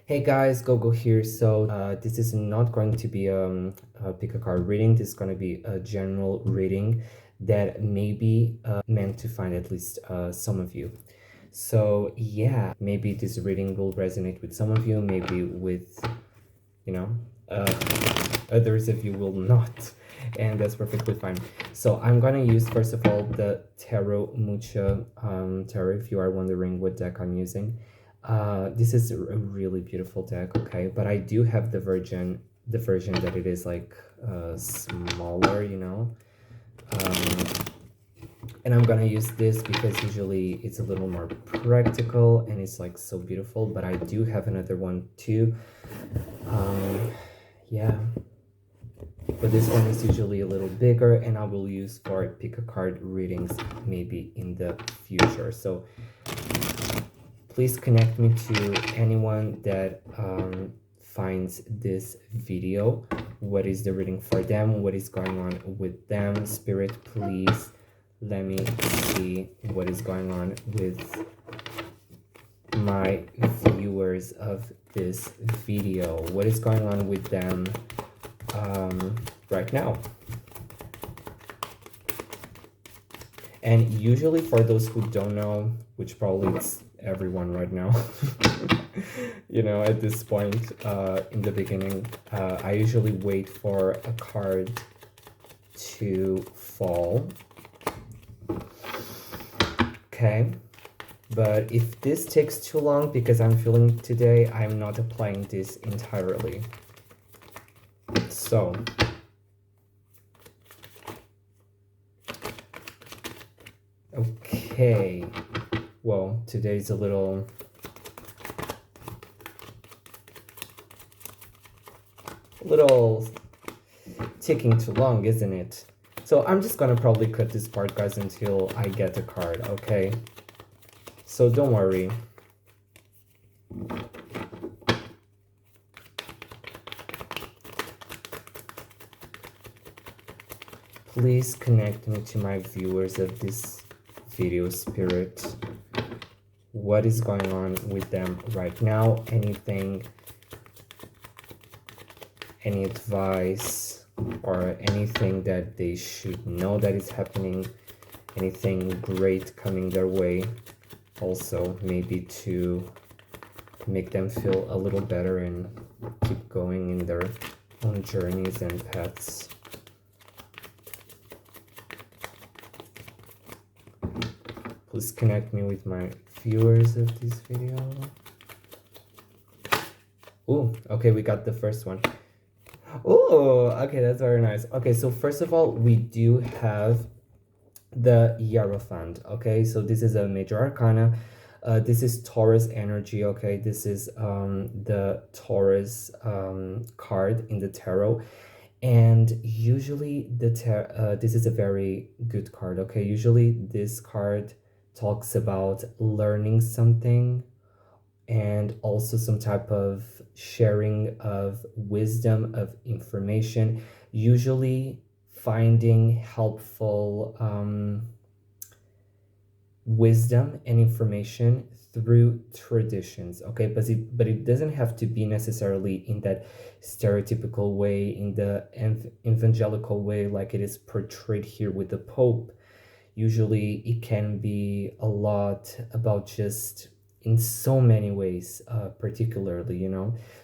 Hey guys, Gogo here. So this is not going to be a pick a card reading. This is going to be a general reading that may be meant to find at least some of you. So yeah, maybe this reading will resonate with some of you, maybe with, you know, uh, others of you will not. And that's perfectly fine. So I'm going to use, first of all, the Tarot Mucha Tarot, if you are wondering what deck I'm using. This is a really beautiful deck, okay? But I do have the version that it is like smaller, and I'm gonna use this because usually it's a little more practical and it's like so beautiful, but I do have another one too. Yeah, but this one is usually a little bigger and I will use for pick a card readings maybe in the future. So please connect me to anyone that finds this video. What is the reading for them? What is going on with them? Spirit, please let me see what is going on with my viewers of this video. What is going on with them right now? And usually for those who don't know, which probably it's everyone right now, at this point in the beginning, I usually wait for a card to fall. Okay, but if this takes too long, because I'm feeling today, I'm not applying this entirely. So okay, well, today's a little taking too long, isn't it? So I'm just gonna probably cut this part, guys, until I get the card, okay? So don't worry. Please connect me to my viewers of this video, Spirit. What is going on with them right now? Anything, any advice, or anything that they should know that is happening? Anything great coming their way? Also, maybe to make them feel a little better and keep going in their own journeys and paths. Please connect me with my viewers of this video. Oh, okay, we got the first one. Oh, okay, that's very nice. Okay, so first of all, we do have the Hierophant. Okay, so this is a major arcana. This is Taurus energy. Okay, this is the Taurus card in the tarot. And usually this is a very good card. Okay, usually this card talks about learning something and also some type of sharing of wisdom, of information, usually finding helpful wisdom and information through traditions. Okay, but it doesn't have to be necessarily in that stereotypical way, in the evangelical way like it is portrayed here with the Pope. Usually it can be a lot about just in so many ways, particularly,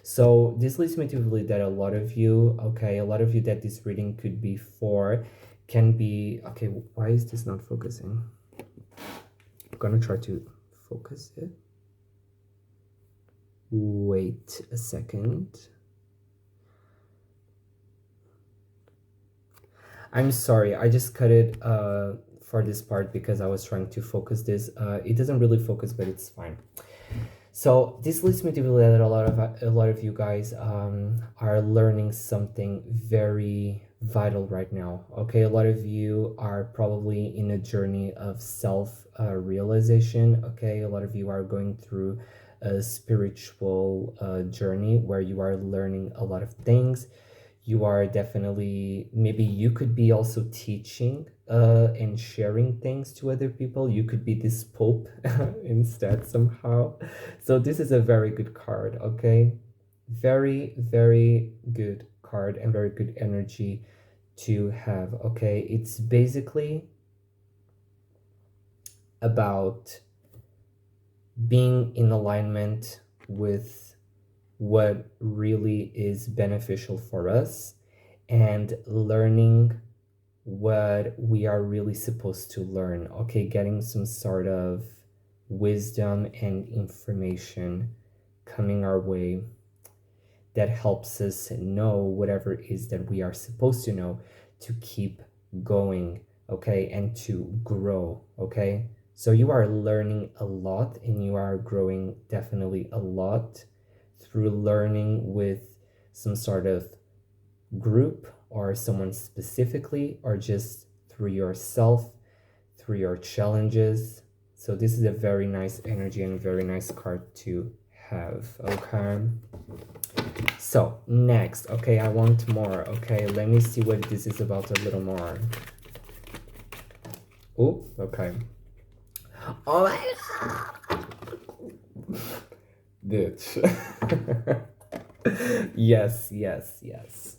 so this leads me to believe that a lot of you that this reading could be for can be, okay, why is this not focusing? I'm gonna try to focus it. Wait a second. I'm sorry, I just cut it for this part because I was trying to focus this. It doesn't really focus, but it's fine. So this leads me to believe that a lot of you guys are learning something very vital right now. Okay, a lot of you are probably in a journey of self realization. Okay, a lot of you are going through a spiritual journey where you are learning a lot of things. You are definitely, maybe you could be also teaching and sharing things to other people. You could be this pope instead somehow. So this is a very good card, okay? Very, very good card and very good energy to have, okay? It's basically about being in alignment with what really is beneficial for us and learning what we are really supposed to learn, okay? Getting some sort of wisdom and information coming our way that helps us know whatever it is that we are supposed to know to keep going, okay, and to grow, okay? So you are learning a lot and you are growing definitely a lot through learning with some sort of group or someone specifically, or just through yourself, through your challenges. So this is a very nice energy and very nice card to have, okay? So next, okay, I want more, okay? Let me see what this is about a little more. Oh, okay. Oh my god! Bitch. Yes, yes, yes.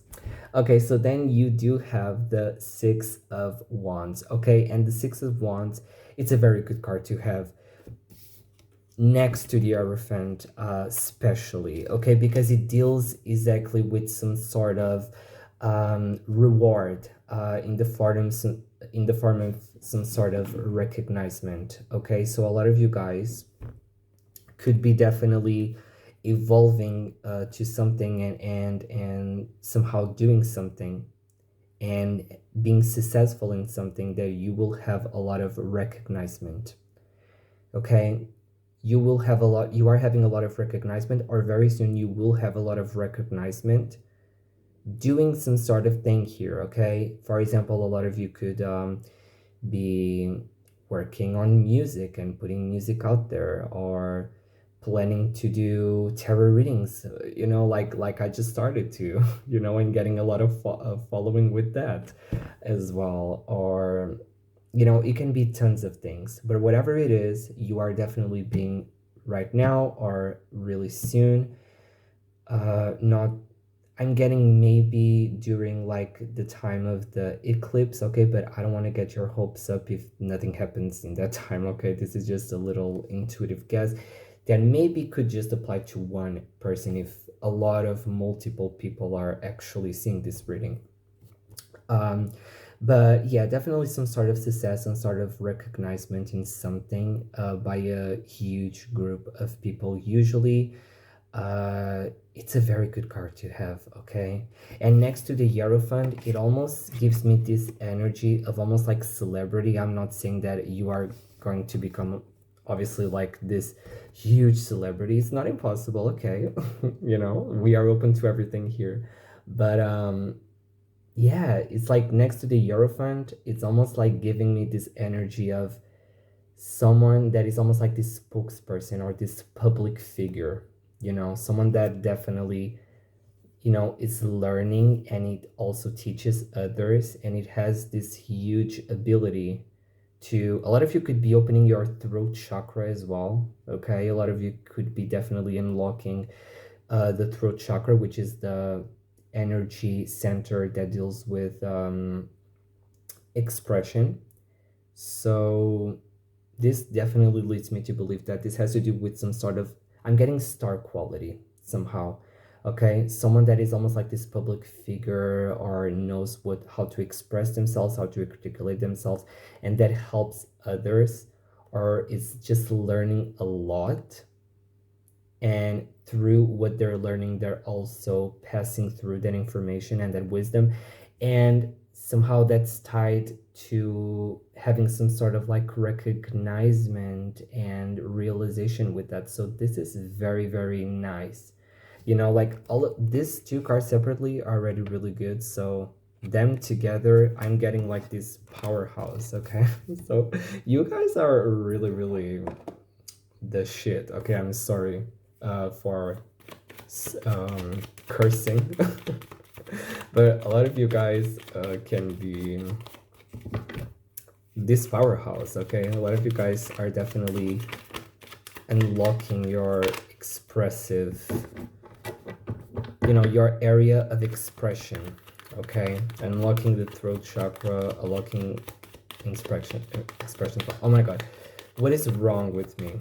Okay, so then you do have the Six of Wands, okay? And the Six of Wands, it's a very good card to have next to the Hierophant, especially, okay? Because it deals exactly with some sort of reward in the form of some sort of recognition, okay? So a lot of you guys could be definitely evolving to something and somehow doing something and being successful in something that you will have a lot of recognition, okay? You will have a lot, you are having a lot of recognition, or very soon you will have a lot of recognition doing some sort of thing here, okay? For example, a lot of you could be working on music and putting music out there, or planning to do tarot readings, you know, like I just started to, you know, and getting a lot of following with that as well. Or, you know, it can be tons of things, but whatever it is, you are definitely being right now or really soon, not, I'm getting maybe during like the time of the eclipse, okay? But I don't want to get your hopes up if nothing happens in that time, okay? This is just a little intuitive guess that maybe could just apply to one person if a lot of multiple people are actually seeing this reading. But yeah, definitely some sort of success, some sort of recognition in something by a huge group of people. Usually it's a very good card to have, okay? And next to the Hierophant, it almost gives me this energy of almost like celebrity. I'm not saying that you are going to become obviously like this huge celebrity. It's not impossible, okay? You know, we are open to everything here. But yeah, it's like next to the Hierophant, it's almost like giving me this energy of someone that is almost like this spokesperson or this public figure, you know, someone that definitely, you know, is learning and it also teaches others, and it has this huge ability to, a lot of you could be opening your throat chakra as well, okay? A lot of you could be definitely unlocking the throat chakra, which is the energy center that deals with expression. So this definitely leads me to believe that this has to do with some sort of, I'm getting star quality somehow, okay? Someone that is almost like this public figure or knows what, how to express themselves, how to articulate themselves, and that helps others, or is just learning a lot, and through what they're learning they're also passing through that information and that wisdom, and somehow that's tied to having some sort of like recognition and realization with that. So this is very, very nice, you know, like all of these two cards separately are already really good, so them together I'm getting like this powerhouse, okay? So you guys are really, really the shit, okay? I'm sorry for cursing. But a lot of you guys can be this powerhouse, okay? A lot of you guys are definitely unlocking your expressive, you know, your area of expression, okay? Unlocking the throat chakra, unlocking expression. Oh my god, what is wrong with me?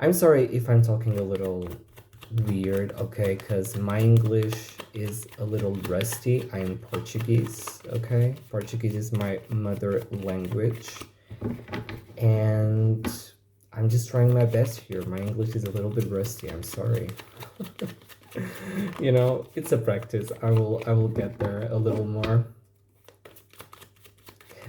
I'm sorry if I'm talking a little weird, okay, because my English is a little rusty. I am Portuguese, okay? Portuguese is my mother language, and I'm just trying my best here. My English is a little bit rusty. I'm sorry. You know, it's a practice. I will get there a little more.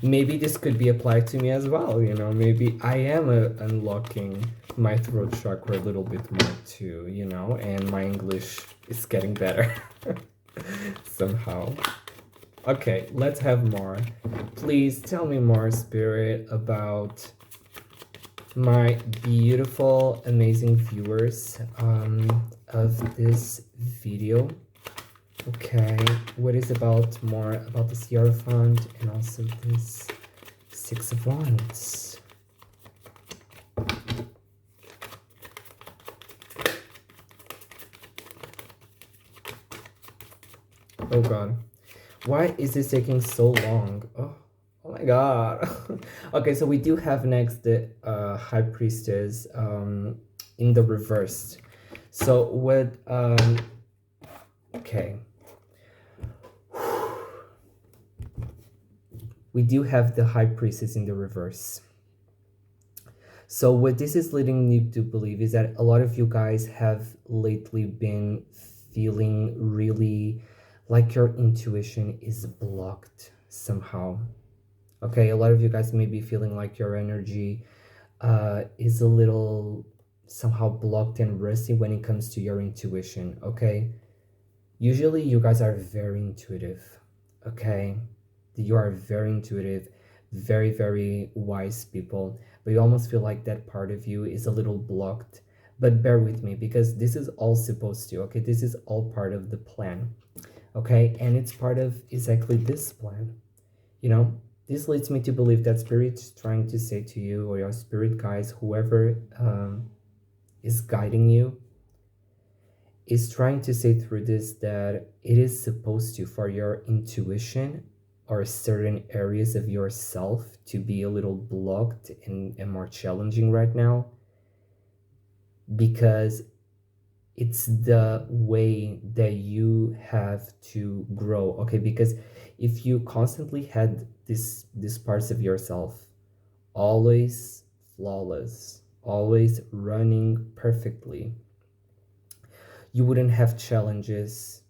Maybe this could be applied to me as well, you know. Maybe I am unlocking my throat chakra a little bit more too, you know, and my English is getting better somehow. Okay, let's have more. Please tell me more, Spirit, about my beautiful, amazing viewers of this video. Okay, what is about more about this Hierophant and also this Six of Wands? Oh god, why is this taking so long? Oh my god. Okay, so we do have next the High Priestess in the reverse. So what okay, we do have the High Priestess in the reverse. So what this is leading me to believe is that a lot of you guys have lately been feeling really like your intuition is blocked somehow. Okay, a lot of you guys may be feeling like your energy is a little somehow blocked and rusty when it comes to your intuition, okay? Usually you guys are very intuitive, okay? You are very intuitive, very, very wise people, but you almost feel like that part of you is a little blocked. But bear with me, because this is all supposed to, okay? This is all part of the plan, okay? And it's part of exactly this plan, you know? This leads me to believe that Spirit's trying to say to you, or your spirit guides, whoever is guiding you, is trying to say through this that it is supposed to, for your intuition or certain areas of yourself to be a little blocked and more challenging right now, because it's the way that you have to grow, okay? Because if you constantly had these parts of yourself always flawless, always running perfectly, you wouldn't have challenges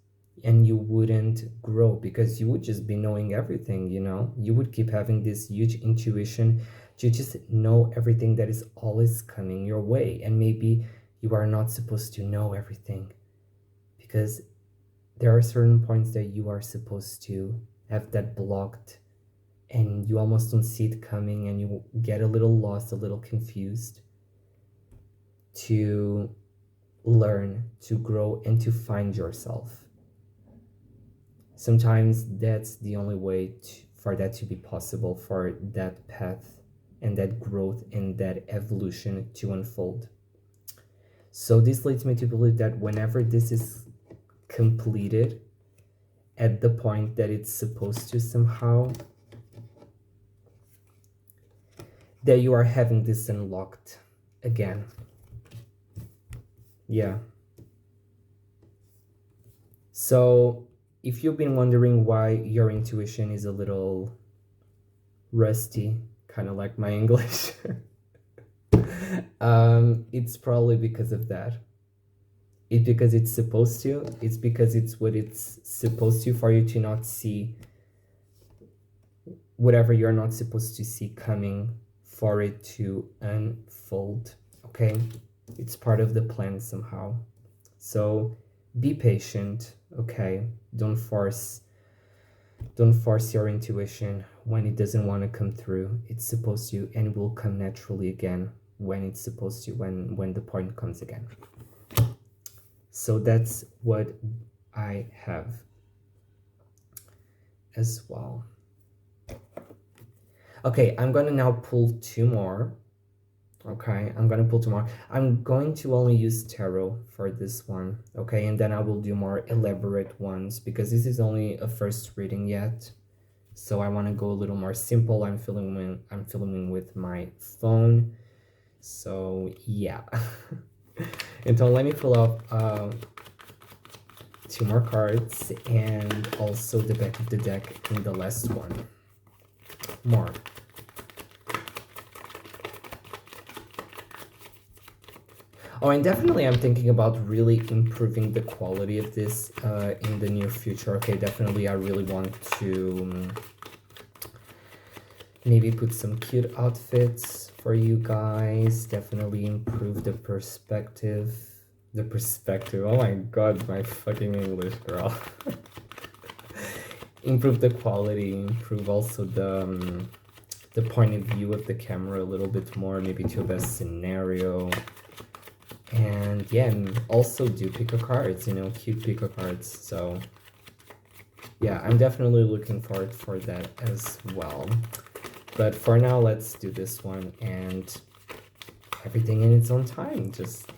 and you wouldn't grow, because you would just be knowing everything, you know? You would keep having this huge intuition to just know everything that is always coming your way. And maybe you are not supposed to know everything, because there are certain points that you are supposed to have that blocked and you almost don't see it coming, and you get a little lost, a little confused, to learn, to grow, and to find yourself. Sometimes that's the only way for that to be possible, for that path and that growth and that evolution to unfold. So this leads me to believe that whenever this is completed at the point that it's supposed to somehow, that you are having this unlocked again. Yeah. So if you've been wondering why your intuition is a little rusty, kind of like my English, it's probably because of that. It's because it's supposed to. It's because it's what it's supposed to, for you to not see whatever you're not supposed to see coming, for it to unfold, okay? It's part of the plan somehow. So be patient, okay? Don't force your intuition when it doesn't want to come through. It's supposed to, and it will come naturally again when it's supposed to, when the point comes again. So that's what I have as well. Okay, I'm gonna now pull two more. Okay, I'm gonna pull two more. I'm going to only use tarot for this one, okay, and then I will do more elaborate ones because this is only a first reading yet. So I want to go a little more simple. I'm filming with my phone. So yeah. And so let me pull up two more cards and also the back of the deck in the last one. More. Oh, and definitely I'm thinking about really improving the quality of this in the near future. Okay, definitely I really want to maybe put some cute outfits for you guys. Definitely improve the perspective. The perspective. Oh my god, my fucking English, girl. Improve the quality, improve also the point of view of the camera a little bit more, maybe to a best scenario. And yeah, and also do pick a cards, you know, cute pick a cards. So yeah, I'm definitely looking forward for that as well. But for now, let's do this one and everything in its own time. Just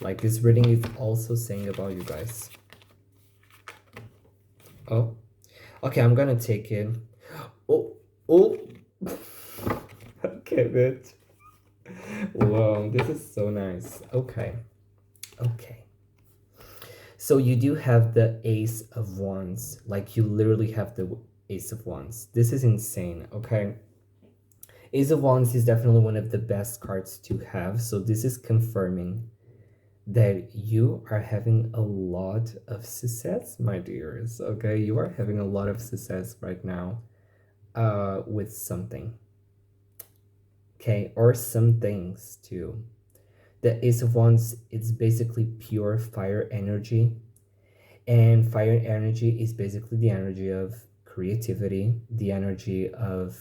like this reading is also saying about you guys. Oh, okay, I'm gonna take it. Oh, okay, bitch. Whoa, this is so nice. Okay. So you do have the Ace of Wands. Like you literally have the Ace of Wands. This is insane, okay? Ace of Wands is definitely one of the best cards to have. So this is confirming that you are having a lot of success, my dears, okay? You are having a lot of success right now with something, okay? Or some things too. The Ace of Wands is basically pure fire energy, and fire energy is basically the energy of creativity, the energy of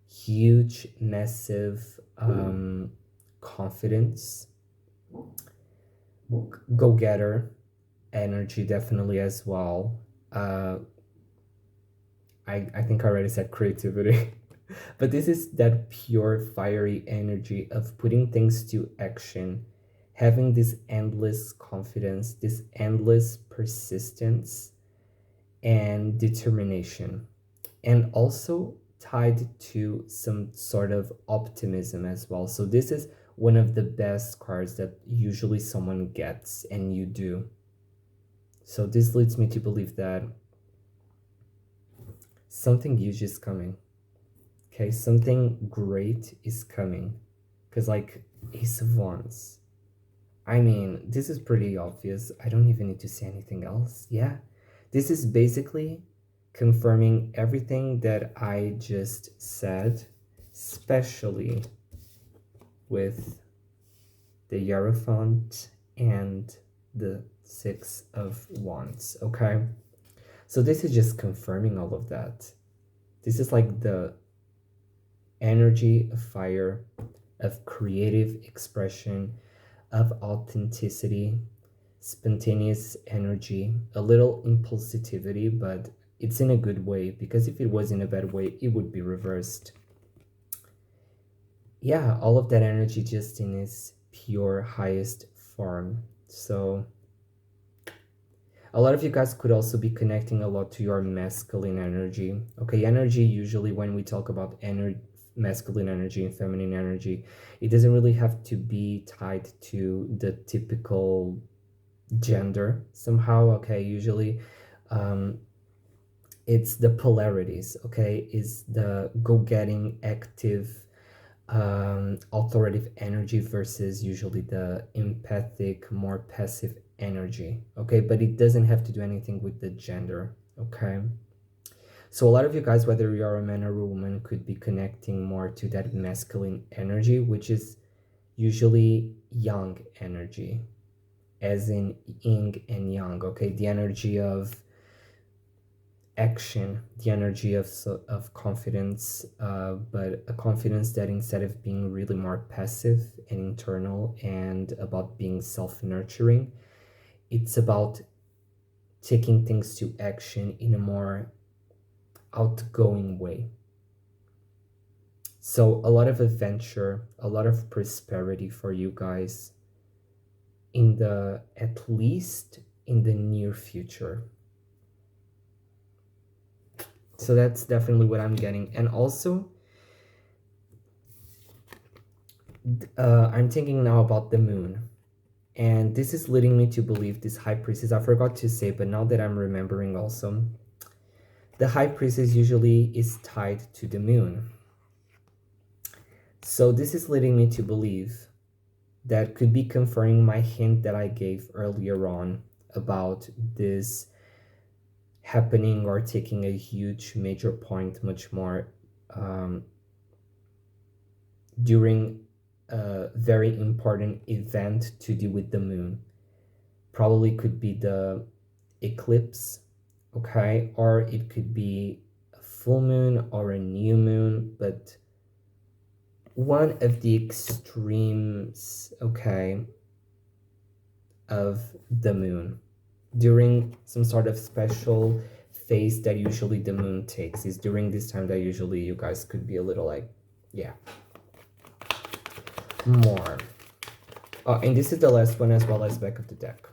huge, massive confidence, go-getter energy definitely as well. I think I already said creativity. But this is that pure fiery energy of putting things to action, having this endless confidence, this endless persistence and determination, and also tied to some sort of optimism as well. So this is one of the best cards that usually someone gets, and you do. So this leads me to believe that something huge is coming. Okay, something great is coming. Because like Ace of Wands, I mean, this is pretty obvious. I don't even need to say anything else. Yeah, this is basically confirming everything that I just said, especially with the Hierophant and the Six of Wands, okay? So this is just confirming all of that. This is like the energy of fire, of creative expression, of authenticity, spontaneous energy, a little impulsivity, but it's in a good way, because if it was in a bad way, it would be reversed. Yeah, all of that energy just in its pure highest form. So a lot of you guys could also be connecting a lot to your masculine energy. Okay, energy, usually when we talk about masculine energy and feminine energy, it doesn't really have to be tied to the typical gender somehow. Okay, usually it's the polarities. Okay, is the go-getting, active, authoritative energy versus usually the empathic, more passive energy. Okay, but it doesn't have to do anything with the gender. Okay, so a lot of you guys, whether you're a man or a woman, could be connecting more to that masculine energy, which is usually yang energy, as in yin and yang. Okay, the energy of action, the energy of confidence, but a confidence that instead of being really more passive and internal and about being self-nurturing, it's about taking things to action in a more outgoing way. So a lot of adventure, a lot of prosperity for you guys in the, at least in the near future. So that's definitely what I'm getting. And also, I'm thinking now about the moon. And this is leading me to believe this high priestess, I forgot to say, but now that I'm remembering also, the high priestess usually is tied to the moon. So this is leading me to believe that could be confirming my hint that I gave earlier on about this happening or taking a huge major point much more during a very important event to do with the moon. Probably could be the eclipse, okay, or it could be a full moon or a new moon, but one of the extremes, okay, of the moon during some sort of special phase that usually the moon takes. Is during this time that usually you guys could be a little like, yeah, more. And this is the last one as well as back of the deck.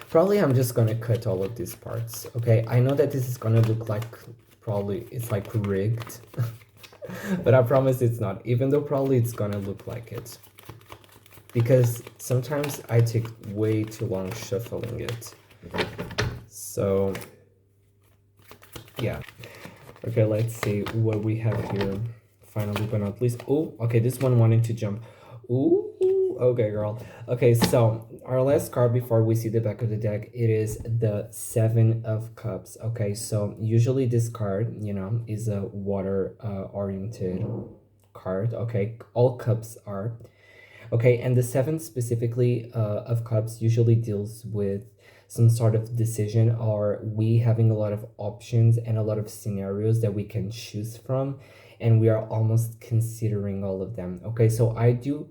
Probably I'm just gonna cut all of these parts, okay? I know that this is gonna look like, probably it's like rigged, but I promise it's not, even though probably it's gonna look like it. Because sometimes I take way too long shuffling it. So, yeah. Okay, let's see what we have here. Finally, but not least. Oh, okay, this one wanted to jump. Ooh, okay, girl. Okay, so our last card before we see the back of the deck, it is the Seven of Cups. Okay, so usually this card, you know, is a water oriented card. Okay, all cups are. Okay, and the seven specifically of cups usually deals with some sort of decision, or we having a lot of options and a lot of scenarios that we can choose from, and we are almost considering all of them. Okay, so I do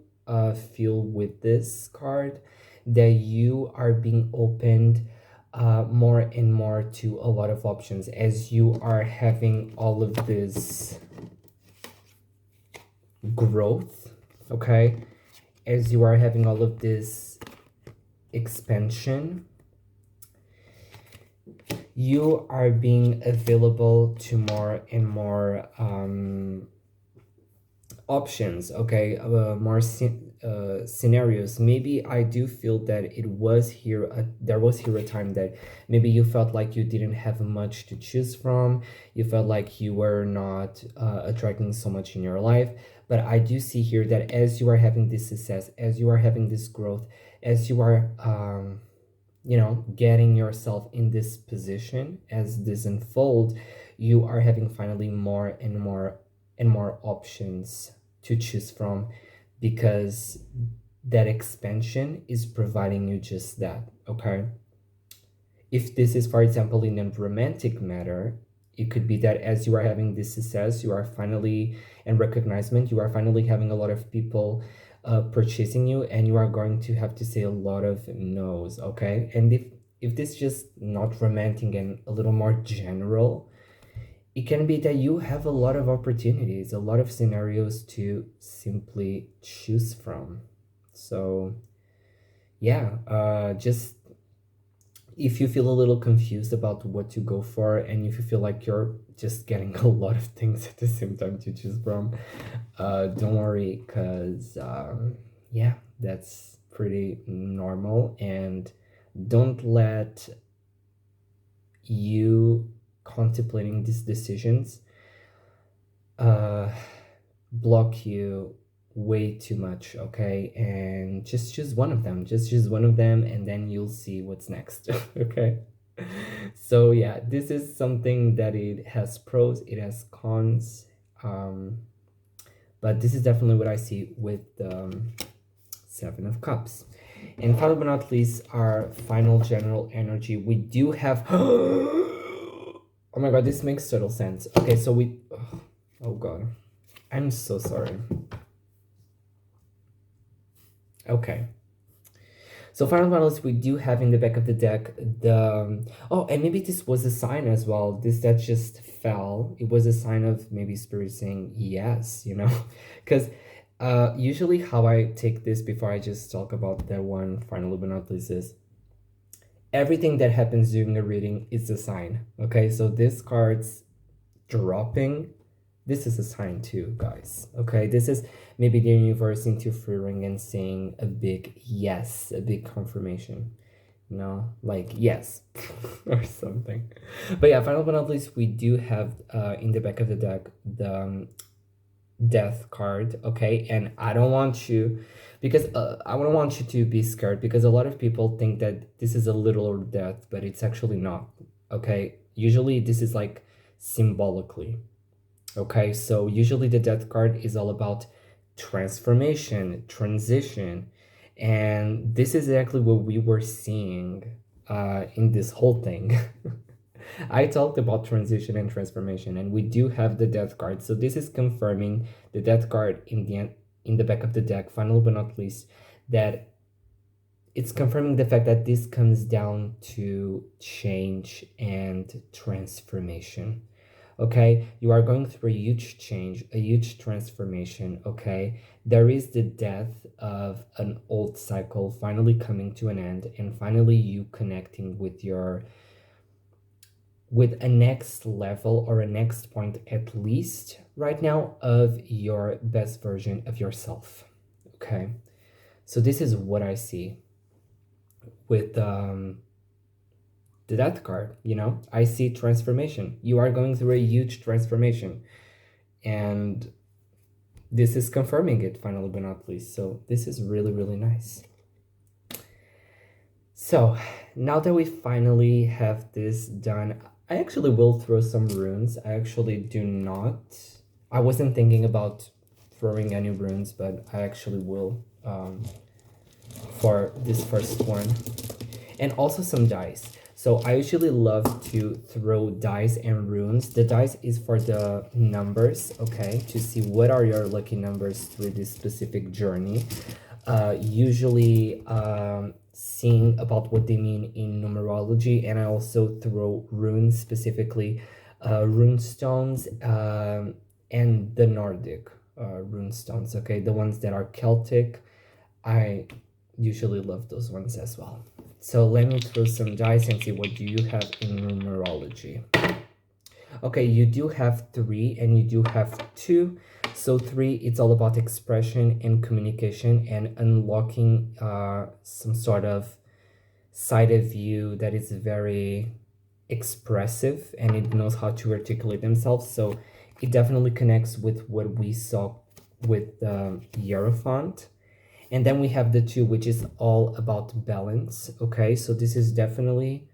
feel with this card that you are being opened more and more to a lot of options as you are having all of this growth, okay, as you are having all of this expansion. You are being available to more and more options, okay, more scenarios. Maybe I do feel that it was here, there was here a time that maybe you felt like you didn't have much to choose from. You felt like you were not attracting so much in your life. But I do see here that as you are having this success, as you are having this growth, as you are you know, getting yourself in this position, as this unfolds, you are having finally more and more and more options to choose from, because that expansion is providing you just that. Okay, if this is, for example, in a romantic matter, it could be that as you are having this success, you are finally, and recognition, you are finally having a lot of people purchasing you, and you are going to have to say a lot of no's. Okay, and if this is just not romantic and a little more general, it can be that you have a lot of opportunities, a lot of scenarios to simply choose from. So yeah, just if you feel a little confused about what to go for, and if you feel like you're just getting a lot of things at the same time to choose from, don't worry, because yeah, that's pretty normal. And don't let you contemplating these decisions block you way too much. Okay, and just choose one of them, just choose one of them, and then you'll see what's next. Okay, so yeah, this is something that it has pros, it has cons, but this is definitely what I see with the Seven of Cups. And final but not least, our final general energy. We do have... Oh my god, this makes total sense. Okay, so we... Oh god. I'm so sorry. Okay. So final balance, we do have in the back of the deck the... oh, and maybe this was a sign as well. This that just fell. It was a sign of maybe spirit saying yes, you know? Because usually how I take this before I just talk about the one final but not least is everything that happens during a reading is a sign. Okay, so this card's dropping, this is a sign too, guys. Okay, this is maybe the universe interfering and saying a big yes, a big confirmation, you know, like yes or something. But yeah, final but not least, we do have in the back of the deck the death card. Okay, and I don't want you, because I don't want you to be scared, because a lot of people think that this is a literal death, but it's actually not. Okay, usually this is like symbolically. Okay, so usually the death card is all about transformation, transition, and this is exactly what we were seeing in this whole thing. I talked about transition and transformation, and we do have the death card. So this is confirming the death card in the end, in the back of the deck, final but not least, that it's confirming the fact that this comes down to change and transformation. Okay, you are going through a huge change, a huge transformation. Okay, there is the death of an old cycle finally coming to an end, and finally you connecting with your, with a next level or a next point, at least right now, of your best version of yourself. Okay, so this is what I see with the death card. You know, I see transformation. You are going through a huge transformation, and this is confirming it finally but not least. So this is really, really nice. So now that we finally have this done, I actually will throw some runes. I actually do not, I wasn't thinking about throwing any runes, but I actually will for this first one. And also some dice. So I usually love to throw dice and runes. The dice is for the numbers, okay, to see what are your lucky numbers through this specific journey. Usually seeing about what they mean in numerology, and I also throw runes, specifically rune stones and the Nordic rune stones, okay, the ones that are Celtic. I usually love those ones as well. So let me throw some dice and see what do you have in numerology. Okay, you do have 3 and you do have 2. So 3, it's all about expression and communication and unlocking some sort of side of you that is very expressive and it knows how to articulate themselves. So it definitely connects with what we saw with the Hierophant. And then we have the 2, which is all about balance. Okay, so this is definitely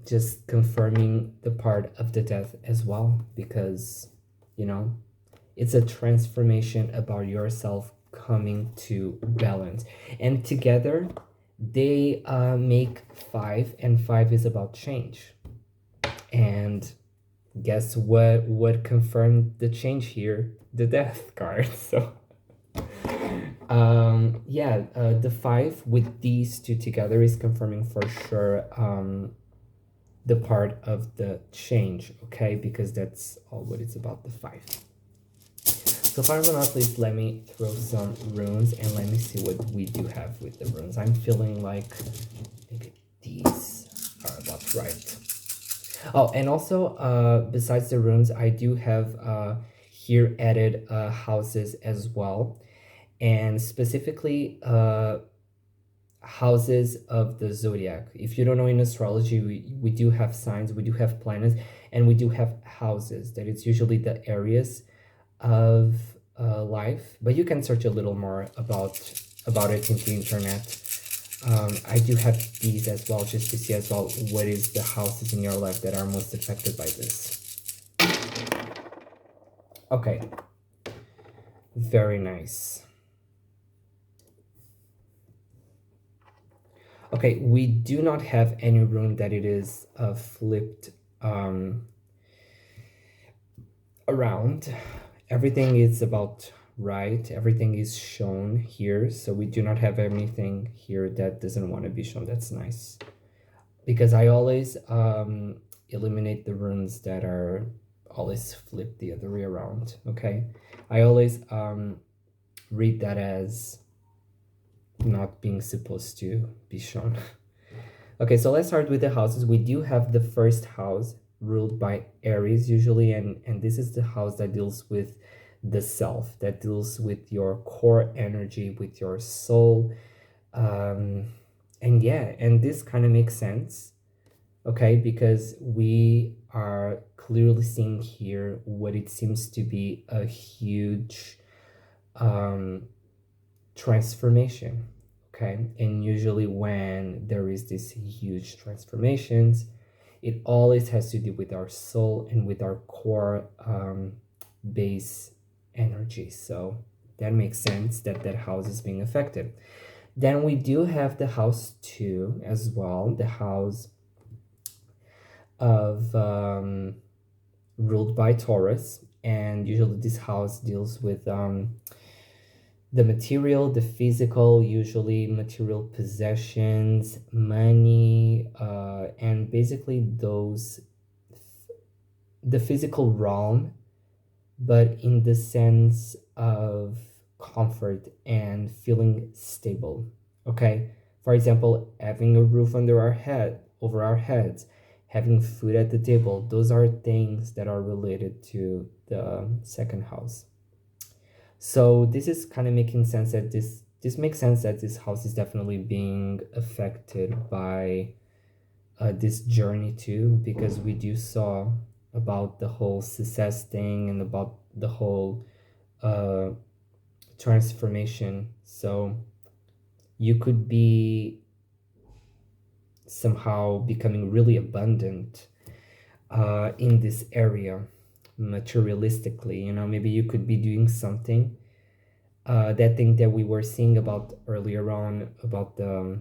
just confirming the part of the death as well, because, you know, it's a transformation about yourself coming to balance. And together they make 5, and 5 is about change. And guess what confirmed the change here? The death card. So yeah, the 5 with these 2 together is confirming for sure the part of the change, okay, because that's all what it's about, the 5. So final but not least, let me throw some runes and let me see what we do have with the runes. I'm feeling like maybe these are about right. Oh, and also besides the runes, I do have here added houses as well, and specifically houses of the zodiac. If you don't know, in astrology we do have signs, we do have planets, and we do have houses, that it's usually the areas of life, but you can search a little more about it in the internet. I do have these as well, just to see as well what is the houses in your life that are most affected by this. Okay, very nice. Okay, we do not have any rune that it is flipped around. Everything is about right. Everything is shown here. So we do not have anything here that doesn't want to be shown. That's nice. Because I always eliminate the runes that are always flipped the other way around. Okay. I always read that as not being supposed to be shown. Okay, so let's start with the houses. We do have the first house ruled by Aries usually, and this is the house that deals with the self, that deals with your core energy, with your soul. And yeah, and this kind of makes sense, okay, because we are clearly seeing here what it seems to be a huge transformation. Okay, and usually when there is this huge transformations, it always has to do with our soul and with our core base energy. So that makes sense that that house is being affected. Then we do have the house 2 as well, the house of ruled by Taurus, and usually this house deals with the material, the physical, usually material possessions, money, and basically those, the physical realm, but in the sense of comfort and feeling stable. Okay, for example, having a roof under our head, over our heads, having food at the table, those are things that are related to the second house. So this is kind of making sense that this makes sense that this house is definitely being affected by this journey too, because we do saw about the whole success thing and about the whole uh, transformation. So you could be somehow becoming really abundant in this area materialistically. You know, maybe you could be doing something, that thing that we were seeing about earlier on about the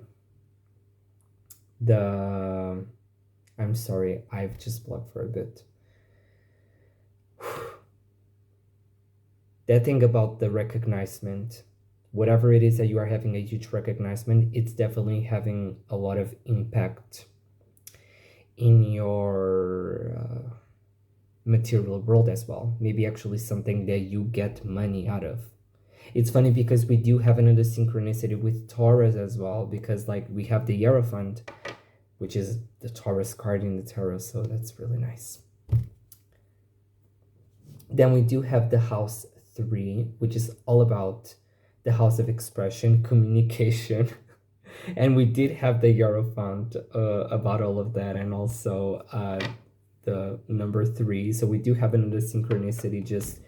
I'm sorry, I've just blocked for a bit. That thing about the recognizement, whatever it is that you are having a huge recognizement, it's definitely having a lot of impact in your material world as well. Maybe actually something that you get money out of. It's funny because we do have another synchronicity with Taurus as well, because like we have the Hierophant, which is the Taurus card in the tarot, so that's really nice. Then we do have the house 3, which is all about the house of expression, communication. And we did have the Hierophant about all of that, and also the number 3. So we do have another synchronicity just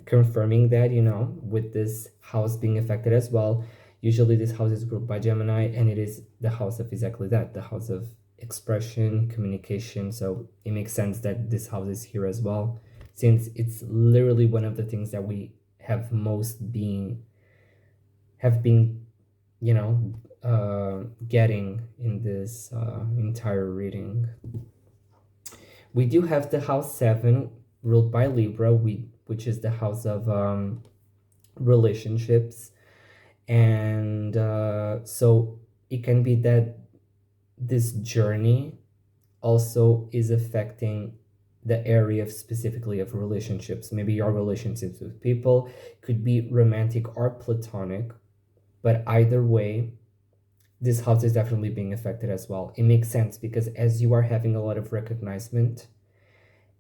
confirming that, you know, with this house being affected as well. Usually this house is ruled by Gemini, and it is the house of exactly that, the house of expression, communication. So it makes sense that this house is here as well, since it's literally one of the things that we have been, you know, getting in this entire reading. We do have the house 7 ruled by Libra, which is the house of relationships. And so it can be that this journey also is affecting the area of specifically of relationships. Maybe your relationships with people could be romantic or platonic, but either way, this house is definitely being affected as well. It makes sense because as you are having a lot of recognition,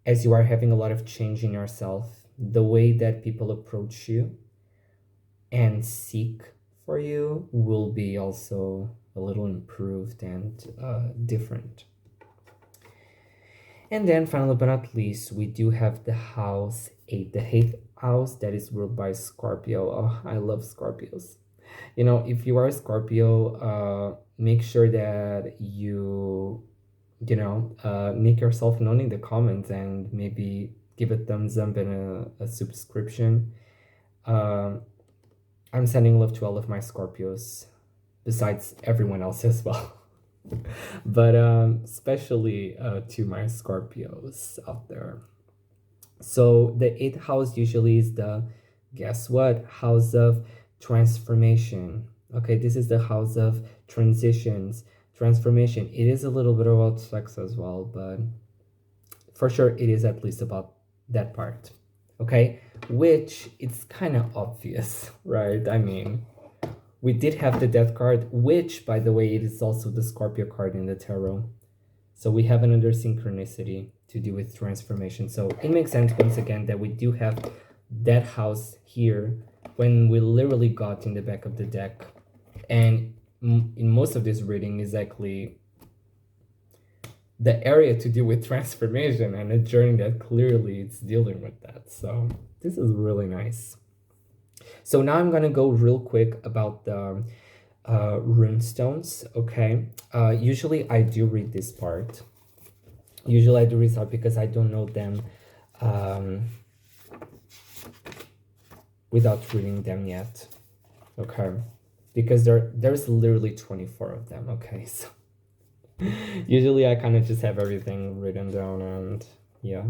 as you are having a lot of change in yourself, the way that people approach you and seek for you will be also a little improved and different. And then finally but not least, we do have the house 8, the 8th house that is ruled by Scorpio. Oh, I love Scorpios. You know, if you are a Scorpio, make sure that you make yourself known in the comments and maybe give a thumbs up and a subscription. I'm sending love to all of my Scorpios, besides everyone else as well. But especially to my Scorpios out there. So the eighth house usually is the, guess what, house of transformation. Okay, this is the house of transitions, transformation. It is a little bit about sex as well, but for sure it is at least about that part. Okay, which it's kind of obvious, right? I mean, we did have the death card, which by the way, it is also the Scorpio card in the tarot. So we have another synchronicity to do with transformation. So it makes sense once again that we do have that house here when we literally got in the back of the deck. And in most of this reading is actually the area to deal with transformation and a journey that clearly it's dealing with that. So this is really nice. So now I'm gonna go real quick about the rune stones. Okay, usually I do read this part. Usually I do read that because I don't know them without reading them yet. Okay, because there's literally 24 of them. Okay, so usually I kind of just have everything written down and yeah.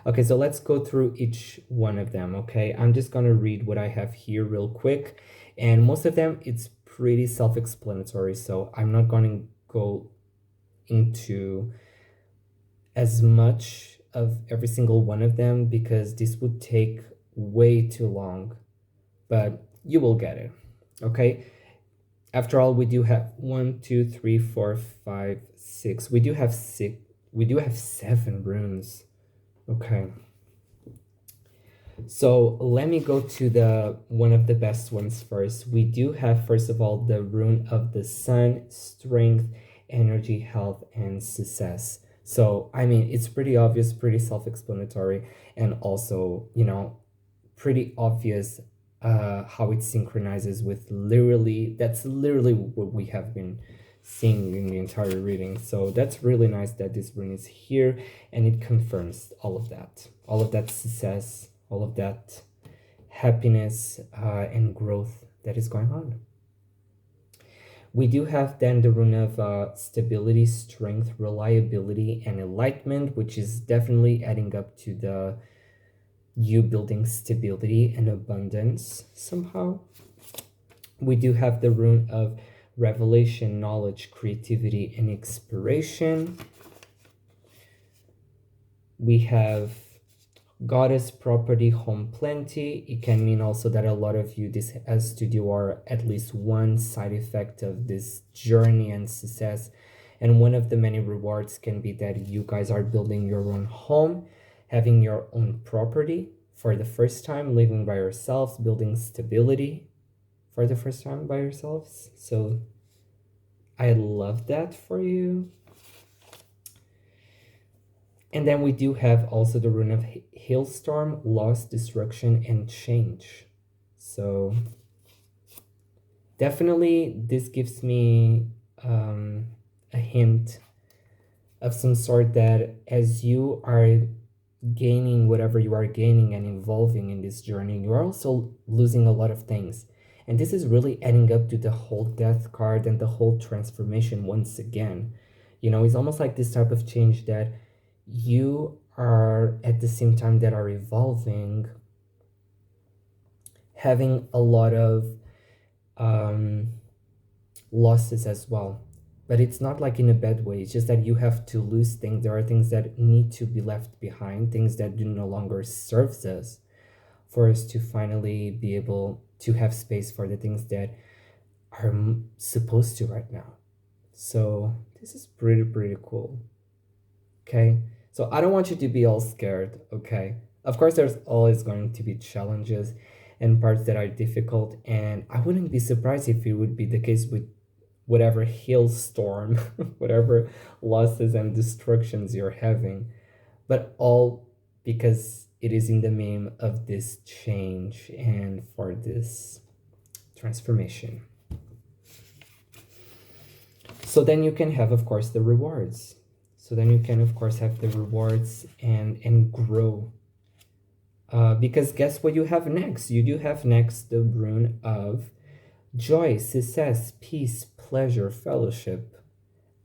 Okay, so let's go through each one of them. Okay, I'm just gonna read what I have here real quick, and most of them it's pretty self-explanatory, so I'm not gonna go into as much of every single one of them because this would take way too long, but you will get it. Okay, after all, we do have 1 2 3 4 5 6, we do have 7 runes. Okay, so let me go to the one of the best ones first. We do have, first of all, the rune of the sun, strength, energy, health, and success. So I mean, it's pretty obvious, pretty self-explanatory, and also, you know, pretty obvious how it synchronizes with literally, that's literally what we have been seeing in the entire reading. So that's really nice that this rune is here and it confirms all of that success, all of that happiness and growth that is going on. We do have then the rune of stability, strength, reliability, and enlightenment, which is definitely adding up to the you building stability and abundance somehow. We do have the rune of revelation, knowledge, creativity, and inspiration. We have goddess, property, home, plenty. It can mean also that a lot of you, this has to do, or at least one side effect of this journey and success. And one of the many rewards can be that you guys are building your own home, having your own property for the first time, living by yourselves, building stability for the first time by yourselves. So I love that for you. And then we do have also the rune of hailstorm, loss, destruction, and change. So definitely this gives me a hint of some sort that as you are gaining whatever you are gaining and evolving in this journey, you are also losing a lot of things. And this is really adding up to the whole death card and the whole transformation once again. You know, it's almost like this type of change that you are at the same time that are evolving, having a lot of losses as well. But it's not like in a bad way. It's just that you have to lose things. There are things that need to be left behind, things that do no longer serve us, for us to finally be able to have space for the things that are supposed to right now. So this is pretty cool. Okay, so I don't want you to be all scared. Okay, of course there's always going to be challenges and parts that are difficult, and I wouldn't be surprised if it would be the case with whatever hailstorm, whatever losses and destructions you're having, but all because it is in the name of this change and for this transformation. So then you can have, of course, the rewards. So then you can, of course, have the rewards and grow. Because guess what you have next? You do have next the rune of joy, success, peace, pleasure, fellowship.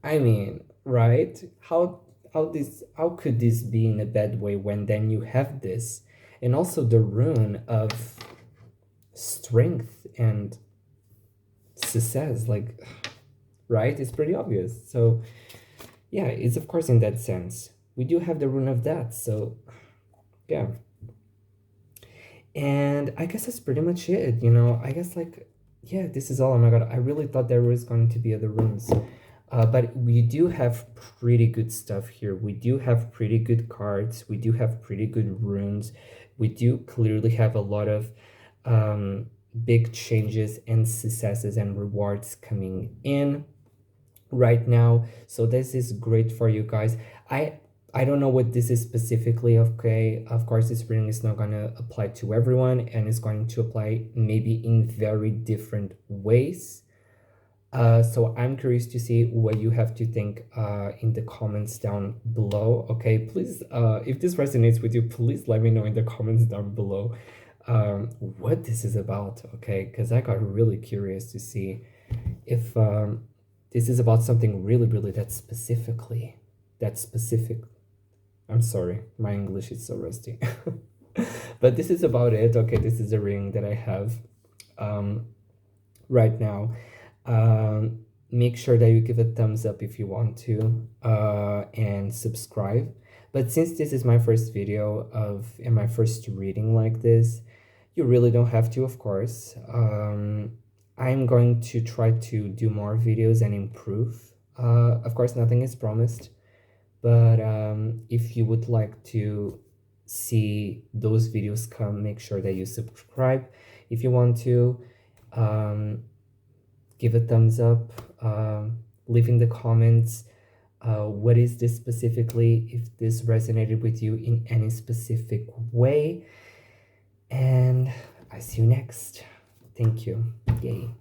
I mean, right? How could this be in a bad way when then you have this, and also the rune of strength and success, like, right? It's pretty obvious. So yeah, it's of course in that sense. We do have the rune of death, so yeah. And I guess that's pretty much it, you know. I guess like, yeah, this is all. Oh my god, I really thought there was going to be other runes. But we do have pretty good stuff here. We do have pretty good cards. We do have pretty good runes. We do clearly have a lot of big changes and successes and rewards coming in right now. So this is great for you guys. I don't know what this is specifically. Okay, of course this reading is not going to apply to everyone, and it's going to apply maybe in very different ways. So I'm curious to see what you have to think in the comments down below. Okay, please, if this resonates with you, please let me know in the comments down below what this is about. Okay, because I got really curious to see if this is about something really that specific. I'm sorry, my English is so rusty. But this is about it. Okay, this is the ring that I have right now. Make sure that you give a thumbs up if you want to, and subscribe. But since this is my first video and my first reading like this, you really don't have to, of course. I'm going to try to do more videos and improve. Of course, nothing is promised, but if you would like to see those videos come, make sure that you subscribe. If you want to, give a thumbs up, leave in the comments what is this specifically, if this resonated with you in any specific way, and I see you next. Thank you. Yay.